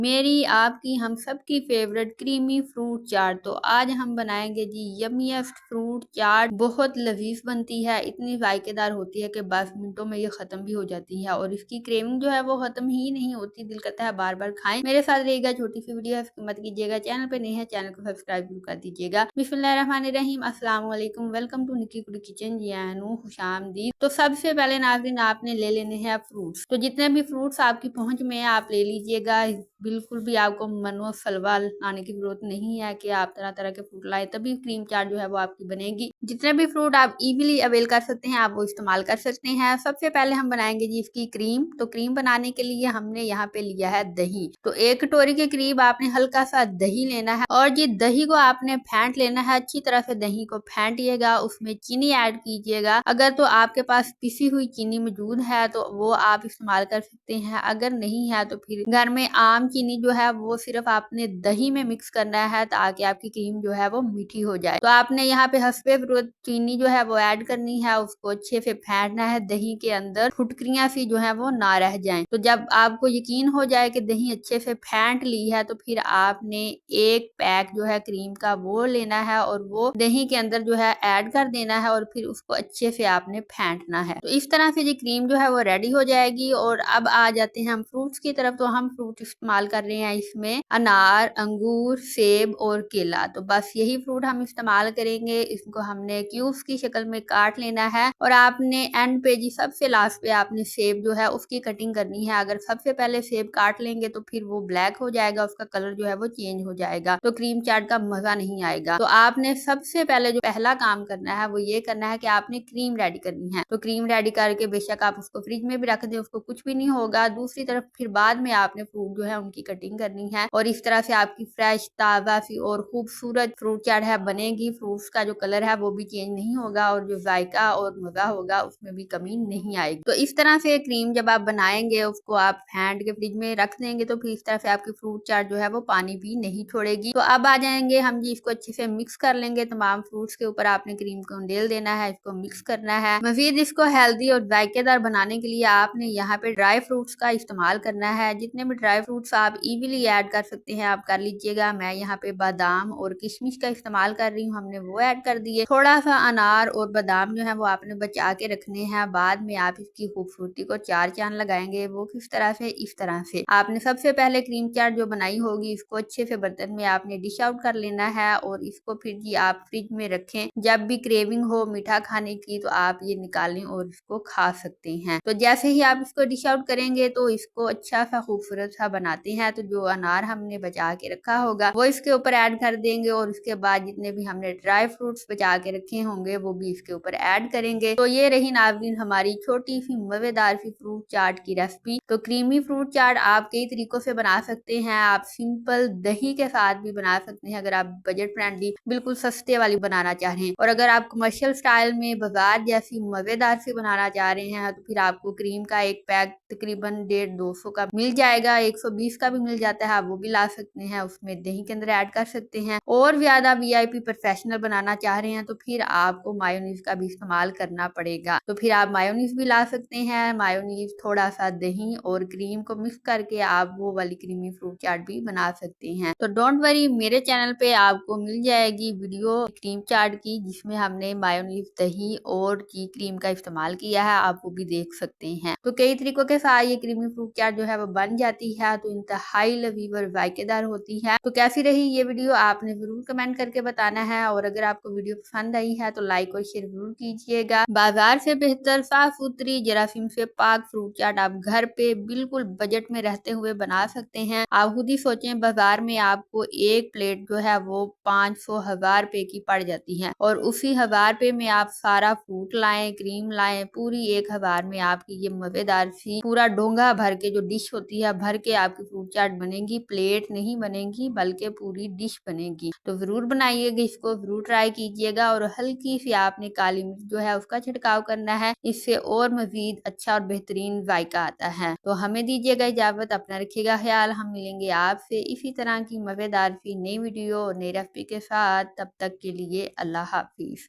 मेरी आपकी हम सबकी फेवरेट क्रीमी फ्रूट चाट। तो आज हम बनाएंगे जी यम्मीएस्ट फ्रूट चाट। बहुत लजीज बनती है, इतनी जायकेदार होती है कि 10 मिनटों में ये खत्म भी हो जाती है और इसकी क्रेविंग जो है वो खत्म ही नहीं होती। दिल करता है बार बार खाएं। मेरे साथ रहेगा, छोटी सी वीडियो है, मत कीजिएगा। चैनल पे नहीं है, चैनल को सब्सक्राइब जरूर कर दीजिएगा। बिस्मिल्लाहिर्रहमानिर्रहीम, अस्सलाम वालेकुम, वेलकम टू निकी कुड़ी किचन। जी आनू खुशामदीद। तो सबसे पहले नाज़रीन आपने ले लेने हैं फ्रूट्स। तो जितने भी फ्रूट्स आपकी पहुंच में है आप ले लीजिएगा। बिल्कुल भी आपको मनो सलवा लाने की जरूरत नहीं है कि आप तरह तरह के फ्रूट लाए तभी क्रीम चाट जो है वो आपकी बनेगी। जितने भी फ्रूट आप इजीली अवेल कर सकते हैं आप वो इस्तेमाल कर सकते हैं। सबसे पहले हम बनाएंगे जी इसकी क्रीम। तो क्रीम बनाने के लिए हमने यहाँ पे लिया है दही। तो 1 कटोरी के करीब आपने हल्का सा दही लेना है और जी दही को आपने फेंट लेना है। अच्छी तरह से दही को फेंटिएगा, उसमें चीनी ऐड कीजिएगा। अगर तो आपके पास पिसी हुई चीनी मौजूद है तो वो आप इस्तेमाल कर सकते हैं, अगर नहीं है तो फिर घर में आम चीनी जो है वो सिर्फ आपने दही में मिक्स करना है ताकि आपकी क्रीम जो है वो मीठी हो जाए। तो आपने यहाँ पे हस्बे जरूरत चीनी जो है वो ऐड करनी है, उसको अच्छे से फेंटना है। दही के अंदर फुटकरियां सी जो है वो ना रह जाएं। तो जब आपको यकीन हो जाए कि दही अच्छे से फेंट ली है तो फिर आपने 1 पैक जो है क्रीम का वो लेना है और वो दही के अंदर जो है ऐड कर देना है और फिर उसको अच्छे से आपने फेंटना है। तो इस तरह से ये क्रीम जो है वो रेडी हो जाएगी। और अब आ जाते हैं हम फ्रूट्स की तरफ। तो हम फ्रूट इस्तेमाल कर रहे हैं इसमें अनार, अंगूर, सेब और केला। तो बस यही फ्रूट हम इस्तेमाल करेंगे। इसको हमने क्यूब्स की शक्ल में काट लेना है और आपने एंड पे जी सबसे लास्ट पे आपने सेब जो है उसकी कटिंग करनी है। अगर सबसे पहले सेब काट लेंगे तो फिर वो ब्लैक हो जाएगा, उसका कलर जो है वो चेंज हो जाएगा, तो क्रीम चाट का मजा नहीं आएगा। तो आपने सबसे पहले जो पहला काम करना है वो ये करना है कि आपने क्रीम रेडी करनी है। तो क्रीम रेडी करके बेशक आप उसको फ्रिज में भी रख दें, उसको कुछ भी नहीं होगा। दूसरी तरफ फिर बाद में आपने फ्रूट जो है उनकी कटिंग करनी है और इस तरह से आपकी फ्रेश ताजा सी और खूबसूरत फ्रूट चाट है बनेगी। फ्रूट्स का जो कलर है वो भी चेंज नहीं होगा और जो जायका और मजा होगा उसमें भी कमी नहीं आएगी। तो इस तरह से क्रीम जब आप बनाएंगे उसको आप फेंट के फ्रिज में रख देंगे तो फिर इस तरह से आपकी फ्रूट चाट जो है वो पानी भी नहीं छोड़ेगी। तो अब आ जाएंगे हम जी, इसको अच्छे से मिक्स कर लेंगे। तमाम फ्रूट्स के ऊपर आपने क्रीम को डेल देना है, इसको मिक्स करना है। मजीद इसको हेल्दी और जायकेदार बनाने के लिए आपने यहाँ पे ड्राई फ्रूट्स का इस्तेमाल करना है। जितने भी ड्राई फ्रूट्स आप इजीली ऐड कर सकते हैं आप कर लीजिएगा। मैं यहाँ पे बादाम और किशमिश का इस्तेमाल कर रही हूँ, हमने वो ऐड कर दिए। थोड़ा सा अनार और बादाम जो है वो आपने बचा के रखने हैं, बाद में आप इसकी खूबसूरती को 4 चांद लगाएंगे। वो किस तरह से, इस तरह से आपने सबसे पहले क्रीम चाट जो बनाई होगी इसको अच्छे से बर्तन में आपने डिश आउट कर लेना है और इसको फिर जी आप फ्रिज में रखें। जब भी क्रेविंग हो मीठा खाने की तो आप ये निकालें और इसको खा सकते हैं। तो जैसे ही आप इसको डिश आउट करेंगे तो इसको अच्छा सा खूबसूरत सा बनाते हैं। तो जो अनार हमने बचा के रखा होगा वो इसके ऊपर ऐड कर देंगे और उसके बाद जितने भी हमने ड्राई फ्रूट्स बचा के रखे होंगे वो भी इसके ऊपर ऐड करेंगे। तो ये रही नाज़रीन हमारी छोटी सी मजेदार सी फ्रूट चाट की रेसिपी। तो क्रीमी फ्रूट चाट आप कई तरीकों से बना सकते हैं। आप सिंपल दही के साथ भी बना सकते हैं अगर आप बजट फ्रेंडली बिल्कुल सस्ते वाली बनाना चाह रहे हैं, और अगर आप कमर्शियल स्टाइल में बाजार जैसी मजेदार सी बनाना चाह रहे हैं तो फिर आपको क्रीम का 1 पैक तकरीबन 150-200 का मिल जाएगा, 120 का भी मिल जाता है, आप वो भी ला सकते हैं। उसमें दही के अंदर ऐड कर सकते हैं। और ज्यादा वीआईपी प्रोफेशनल बनाना चाह रहे हैं तो फिर आपको मायोनीज का भी इस्तेमाल करना पड़ेगा। तो फिर आप मायोनीज भी ला सकते हैं। मायोनीज थोड़ा सा दही और क्रीम को मिक्स करके आप वो वाली क्रीमी फ्रूट चाट भी बना सकते हैं। तो डोंट वरी, मेरे चैनल पे आपको मिल जाएगी वीडियो क्रीम चाट की जिसमें हमने मायोनीज, दही और की क्रीम का इस्तेमाल किया है, आप वो भी देख सकते हैं। तो कई तरीकों के साथ ये क्रीमी फ्रूट चाट जो है वो बन जाती है। तो इंतहाई लजीज और जायकेदार होती है। तो कैसी रही ये वीडियो आपने जरूर कमेंट करके बताना है और अगर आपको वीडियो पसंद आई है तो लाइक और शेयर जरूर कीजिएगा। बाजार से बेहतर साफ सुथरी जरासीम से पाक फ्रूट चाट आप घर पे बिल्कुल बजट में रहते हुए बना सकते हैं। आप खुद ही सोचें, बाजार में आपको एक प्लेट जो है वो 500-1000 रुपए की पड़ जाती है और उसी 1000 रुपए में आप सारा फ्रूट लाएं, क्रीम लाएं, पूरी 1000 में आपकी ये मजेदार सी पूरा डोंगा भर के जो डिश होती है भर के आपकी फ्रूट चाट बनेगी। प्लेट नहीं बनेगी बल्कि पूरी डिश बनेगी। तो जरूर बनाइएगा, इसको जरूर ट्राई कीजिएगा। और हल्की सी आपने काली मिर्च जो है उसका छिड़काव करना है, इससे और मजीद अच्छा और बेहतरीन जायका आता है। तो हमें दीजिएगा इजाजत, अपना रखिएगा ख्याल। हम मिलेंगे आपसे इसी तरह की मजेदार सी नई वीडियो और नई रेसिपी के साथ। तब तक के लिए अल्लाह हाफिज।